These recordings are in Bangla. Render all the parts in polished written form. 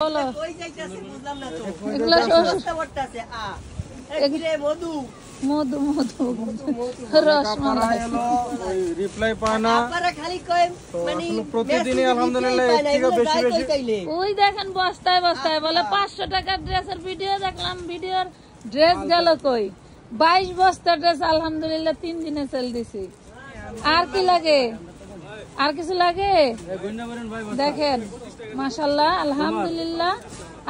বলো মধু মধু রসমালাই রিপ্লাই পায় না প্রতিদিনই আলহামদুলিল্লাহ এর থেকে বেশি বেশি ওই দেখেন বস্তায় বস্তায় বলে 500 টাকার ড্রেসের ভিডিও দেখলাম, ভিডিওর ড্রেস গেল কই? 22 বস্তা ড্রেস আলহামদুলিল্লাহ 3 দিনে সেল দিছি। আর কি লাগে? আর কিছু লাগে? দেখেন মাশাআল্লাহ আলহামদুলিল্লাহ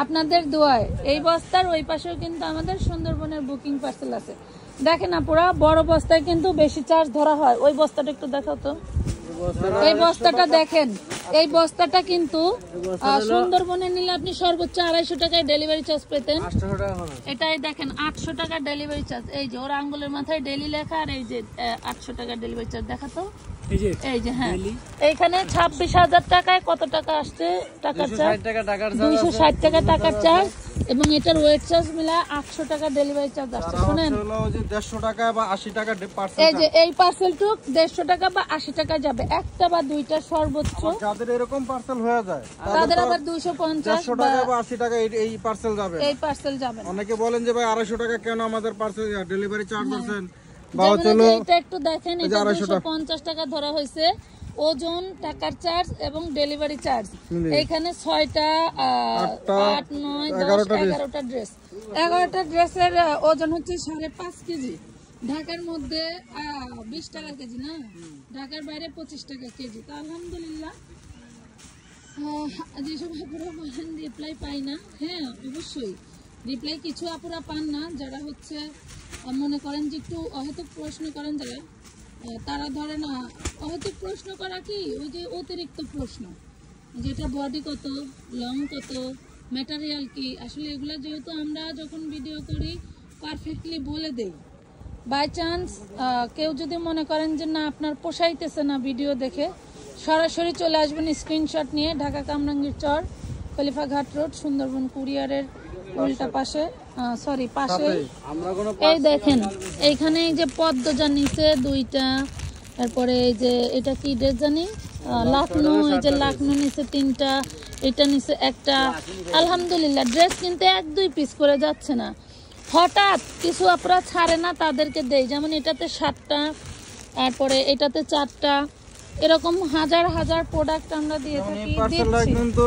আপনাদের দোয়ায় এই বস্তার ওই পাশেও কিন্তু আমাদের সুন্দরবনের বুকিং পার্সেল আছে। দেখেন আপুরা বড় বস্তায় কিন্তু বেশি চার্জ ধরা হয়। ওই বস্তাটা একটু দেখাও তো। এই বস্তাটা দেখেন, এই বস্তাটা কিন্তু সুন্দরবনে নিলে আপনি সর্বোচ্চ 250 টাকায় ডেলিভারি চার্জ পেতেন। এটাই দেখেন 800 টাকা ডেলিভারি চার্জ। এই যে ওর আঙ্গুলের মাথায় ডেলি লেখা, আর এই যে 800 টাকা ডেলিভারি চার্জ দেখাতো। এই যে হ্যাঁ, এইখানে 26,000 টাকায় কত টাকা আসছে টাকার চার্জ? 260 টাকা টাকার চার্জ, এবং এটার ওয়েট চার্জ মিলা 800 টাকা ডেলিভারি চার্জ আসছে। শুনেন 150 টাকা বা 80 টাকা পার্সেল। এই যে এই পার্সেলটুক 150 টাকা বা 80 টাকা যাবে, একটা বা দুইটা সর্বোচ্চ। যাদের এরকম পার্সেল হয়ে যায় তাদের আবার 250 টাকা বা 80 টাকা এই পার্সেল যাবে। এই পার্সেল যাবে। অনেকে বলেন যে ভাই 250 টাকা কেন আমাদের পার্সেল ডেলিভারি চার্জ আছেন? এটা একটু দেখেন, এটা 250 টাকা ধরা হয়েছে ওজন, টাকার চার্জ এবং ডেলিভারি চার্জ। এইখানে 6টা 8 9 10 11টা ড্রেস। 11টা ড্রেসের ওজন হচ্ছে 5.5 কেজি। ঢাকার মধ্যে 20 টাকা কেজি না, ঢাকার বাইরে 25 টাকা কেজি। তো আলহামদুলিল্লাহ যেসব আপুরা বলেন রিপ্লাই পাই না, হ্যাঁ অবশ্যই রিপ্লাই কিছু আপুরা পান না, যারা হচ্ছে মনে করেন যে একটু অহেতুক প্রশ্ন করেন, যারা তারা ধরে না অহেতুক প্রশ্ন করা কি ওই যে অতিরিক্ত প্রশ্ন, যেটা বডি কত, লং কত, ম্যাটেরিয়াল কি, আসলে এগুলো যেহেতু আমরা যখন ভিডিও করি পারফেক্টলি বলে দেই। বাই চান্স কেউ যদি মনে করেন যে না আপনার পোষাইতেছে না ভিডিও দেখে, সরাসরি চলে আসবেন স্ক্রিনশট নিয়ে ঢাকা কামরাঙ্গীর চর, খলিফা ঘাট রোড, সুন্দরবন কুরিয়ারের উল্টা পাশে, সরি পাশে। এই দেখেন এইখানে এই যে পদ্মজা নিচে 2টা, তারপরে এই যে এটা কি ড্রেস জানি লাখনো, এই যে লাখনো নিচে 3টা, এটা নিচে 1টা। আলহামদুলিল্লাহ ড্রেস কিন্তু 1-2 পিস করে যাচ্ছে না, হঠাৎ কিছু আপনারা ছাড়ে না তাদেরকে দেই। যেমন এটাতে 7টা, তারপরে এটাতে 4টা, এরকম হাজার হাজার প্রোডাক্ট আমরা দিয়ে থাকি। কিন্তু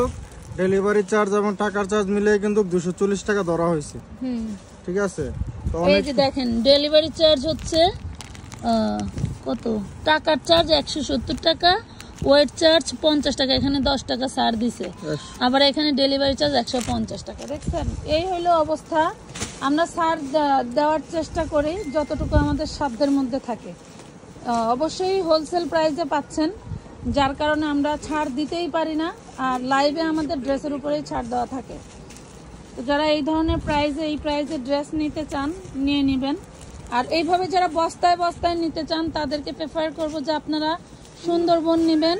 ডেলিভারি চার্জ এবং টাকার চার্জ মিলে কিন্তু 240 টাকা ধরা হয়েছে। ঠিক আছে, তো এই যে দেখেন ডেলিভারি চার্জ হচ্ছে কত, টাকার চার্জ 170 টাকা, ওয়েট চার্জ 50 টাকা, এখানে 10 টাকা ছাড় দিছে, আবার এখানে ডেলিভারি চার্জ 150 টাকা। দেখছেন এই হইলো অবস্থা। আমরা ছাড় দেওয়ার চেষ্টা করি যতটুকু আমাদের সাধ্যের মধ্যে থাকে। অবশ্যই হোলসেল প্রাইসে পাচ্ছেন, যার কারণে আমরা ছাড় দিতেই পারি না, আর লাইভে আমাদের ড্রেসের উপরেই ছাড় দেওয়া থাকে। তো যারা এই ধরনের প্রাইসে এই প্রাইসে ড্রেস নিতে চান নিয়ে নেবেন। আর এইভাবে যারা বস্তায় বস্তায় নিতে চান তাদেরকে প্রেফার করব যে আপনারা সুন্দরবন নেবেন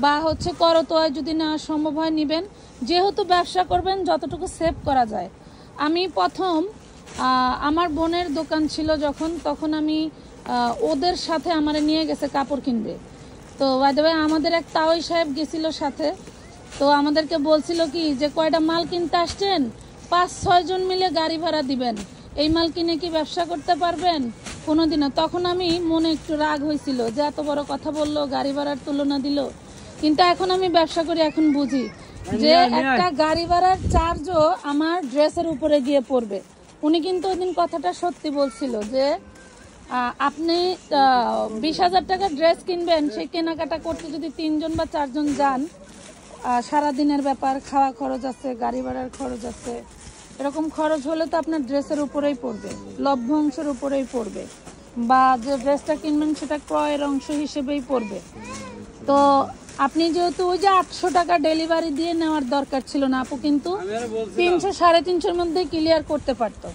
বা হচ্ছে করতোয়ায় যদি নেওয়া সম্ভব হয় নেবেন। যেহেতু ব্যবসা করবেন যতটুকু সেভ করা যায়। আমি প্রথম আমার বোনের দোকান ছিল যখন, তখন আমি ওদের সাথে আমার নিয়ে গেছে কাপড় কিনবে। তো বাই দ্য ওয়ে আমাদের এক তাওই সাহেব গেছিল সাথে, তো আমাদেরকে বলছিল কি যে কয়টা মাল কিনতে আসছেন, 5-6 জন মিলে গাড়ি ভাড়া দিবেন, এই মাল কিনে কি ব্যবসা করতে পারবেন কোনোদিনও? তখন আমি মনে একটু রাগ হয়েছিল যে এত বড় কথা বললো, গাড়ি ভাড়ার তুলনা দিল। কিন্তু এখন আমি ব্যবসা করি, এখন বুঝি যে একটা গাড়ি ভাড়ার চার্জও আমার ড্রেসের উপরে গিয়ে পড়বে। উনি কিন্তু ওই দিন কথাটা সত্যি বলছিল যে আপনি 20,000 টাকা ড্রেস কিনবেন, সেই কেনাকাটা করতে যদি 3 জন বা 4 জন যান, সারাদিনের ব্যাপার, খাওয়া খরচ আছে, গাড়ি ভাড়ার খরচ আছে, এরকম খরচ হলে তো আপনার ড্রেসের উপরেই পড়বে, লভ্য অংশের উপরেই পড়বে, বা যে ড্রেসটা কিনবেন সেটা ক্রয়ের অংশ হিসেবেই পড়বে। তো আপনি যেহেতু ওই যে 800 টাকা ডেলিভারি দিয়ে নেওয়ার দরকার ছিল না আপু, কিন্তু 300-350-এর মধ্যে ক্লিয়ার করতে পারতো,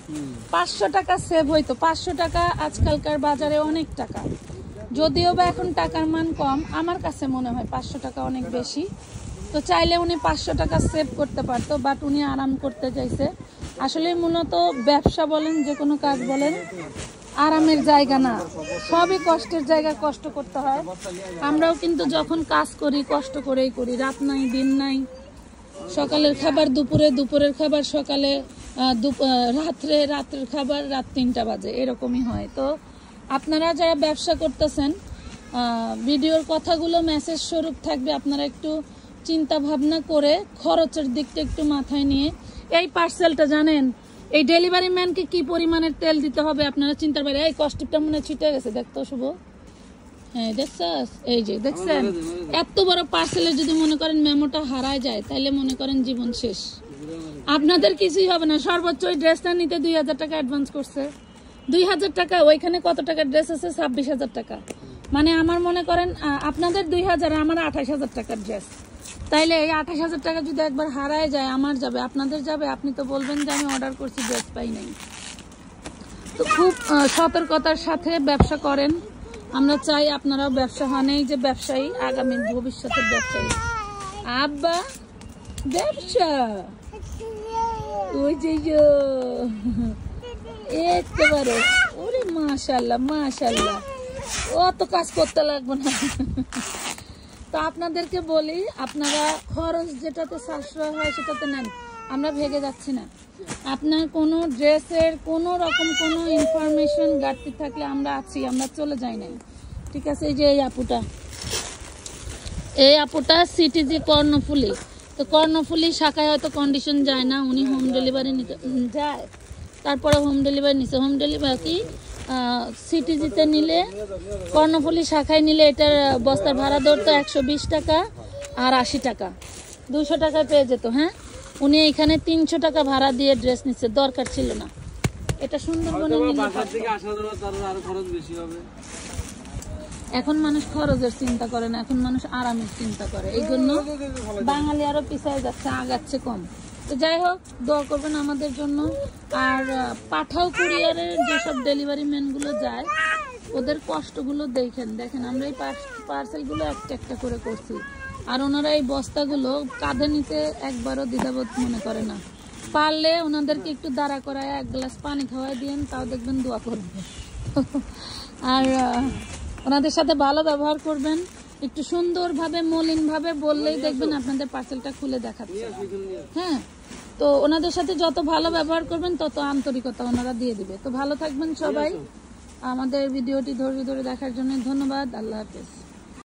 500 টাকা সেভ হইতো। 500 টাকা আজকালকার বাজারে অনেক টাকা, যদিও বা এখন টাকার মান কম, আমার কাছে মনে হয় 500 টাকা অনেক বেশি। তো চাইলে উনি 500 টাকা সেভ করতে পারতো, বাট উনি আরাম করতে চাইছে। আসলে মূলত ব্যবসা বলেন যে কোনো কাজ বলেন আরামের জায়গা না, সবই কষ্টের জায়গা, কষ্ট করতে হয়। আমরাও কিন্তু যখন কাজ করি কষ্ট করেই করি, রাত নাই দিন নাই, সকালের খাবার দুপুরে, দুপুরের খাবার সকালে, রাত্রের খাবার রাত 3টা বাজে, এরকমই হয়। তো আপনারা যারা ব্যবসা করতেছেন, ভিডিওর কথাগুলো মেসেজ স্বরূপ থাকবে, আপনারা একটু চিন্তা ভাবনা করে খরচের দিকটা একটু মাথায় নিয়ে, এই পার্সেলটা জানেন এই ডেলিভারি ম্যানকে কি পরিমাণের তেল দিতে হবে আপনারা চিন্তার বাইরে। এই কস্টিপটা মনে ছুটে গেছে, দেখতো শুভ, হ্যাঁ দেখছাস, এই যে দেখছেন, এত বড় পার্সেলের যদি মনে করেন মেমোটা হারায় যায় তাহলে মনে করেন জীবন শেষ, আপনাদের কিছুই হবে না। সর্বোচ্চ ওই ড্রেসটা নিতে 2000 টাকা অ্যাডভান্স করছে, 2000 টাকা, ওইখানে কত টাকার ড্রেস আছে, 26,000 টাকা, মানে আমার মনে করেন আপনাদের 2000, আমার 28,000 টাকার ড্রেস, তাইলে এই 28,000 টাকা যদি একবার হারায় যায়, আমার যাবে, আপনাদের যাবে, আপনি তো বলবেন যে আমি অর্ডার করছি ড্রেস পাই নাই। তো খুব সতর্কতার সাথে ব্যবসা করেন, আমরা চাই আপনারাও ব্যবসা হন, এই যে ব্যবসায়ী, আগামী ভবিষ্যতের ব্যবসায়ী। আব্বা ব্যবসা, ওই যে একেবারে, ওরে মাশাআল্লাহ মাশাআল্লাহ, অত কাজ করতে লাগবে না। তো আপনাদেরকে বলি, আপনারা খরচ যেটাতে সাশ্রয় হয় সেটাতে নেন, আমরা ভেগে যাচ্ছি না। আপনার কোনো ড্রেসের কোনো রকম কোনো ইনফরমেশন ঘাটতি থাকলে আমরা আছি, আমরা চলে যাই নাই, ঠিক আছে। এই যে এই আপুটা সিটিজি কর্ণফুলি, তো কর্ণফুলি শাখায় হয়তো কন্ডিশন যায় না, উনি হোম ডেলিভারি নিতে যায়, তারপরে হোম ডেলিভারি নিচ্ছে। হোম ডেলিভারি কি সিটিজিতে নিলে, কর্ণফুলি শাখায় নিলে এটার বস্তার ভাড়া ধরতো 120 টাকা আর 80 টাকা, 200 টাকায় পেয়ে যেত। হ্যাঁ, উনি এখানে 300 টাকা ভাড়া দিয়ে ড্রেস নিচ্ছে, দরকার ছিল না। এটা সুন্দরবনে এখন মানুষ খরচের চিন্তা করে না, এখন মানুষ আরামের চিন্তা করে, এই জন্য বাঙালি আরো পিছায় যাচ্ছে, আগাচ্ছে কম। তো যাই হোক, দোয়া করবেন আমাদের জন্য। আর পাঠাও কুরিয়ারের যেসব ডেলিভারি ম্যানগুলো যায়, ওদের কষ্টগুলো দেখেন, আমরা এই পার্সেলগুলো একটা একটা করে করছি, আর ওনারা এই বস্তাগুলো কাঁধে নিতে একবারও দ্বিধাবোধ মনে করে না। পারলে ওনাদেরকে একটু দাঁড়া করায় 1 গ্লাস পানি খাওয়াই দিন, তাও দেখবেন দোয়া করবে। আর ওনাদের সাথে ভালো ব্যবহার করবেন, একটু সুন্দরভাবে মলিনভাবে বললেই দেখবেন আপনাদের পার্সেলটা খুলে দেখাচ্ছে। হ্যাঁ, তো ওনাদের সাথে যত ভালো ব্যবহার করবেন তত আন্তরিকতা ওনারা দিয়ে দিবে। তো ভালো থাকবেন সবাই, আমাদের ভিডিওটি ধৈর্য ধরে দেখার জন্য ধন্যবাদ। আল্লাহ হাফেজ।